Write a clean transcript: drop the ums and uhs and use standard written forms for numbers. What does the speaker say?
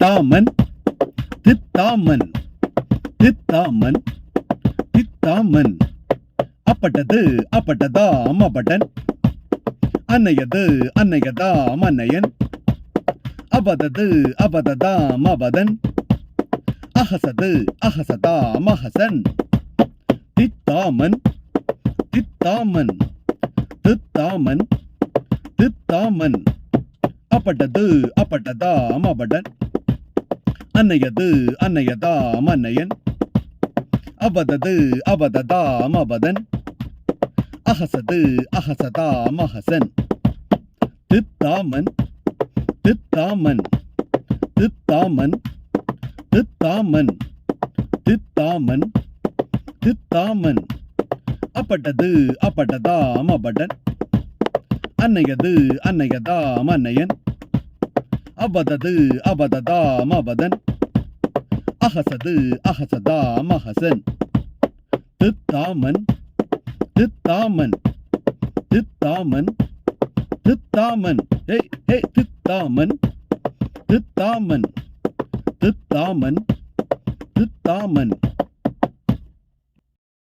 தித்தாமன் தித்தாமன் தித்தாமன் தித்தாமன் அப்பட்டது அப்பட்டதா அம்மபட்டன் அன்னையது அன்னையதா மன்னையன் அபதது அபததா மபதன் அஹசது அஹசதா மஹசன் தித்தாமன் தித்தாமன் தித்தாமன் தித்தாமன் அப்பட்டது அப்பட்டதா மபடன் அன்னையது அன்னையதா மன்னையன் அபதது அபததா மபதன் அஹசது அஹசதா மஹசன் தித்தாமன் தித்தாமன் தித்தாமன் தித்தாமன் தித்தாமன் தித்தாமன் அப்பட்டது அப்பட்டதா மபடன் அன்னையது அன்னையதா மன்னையன் அபதது அபததா மபதன் அஹசது அஹசதா மஹசன் தித்தாமன் தித்தாமன் தித்தாமன் தித்தாமன் ஹே ஹே தித்தாமன் தித்தாமன் தித்தாமன் தித்தாமன்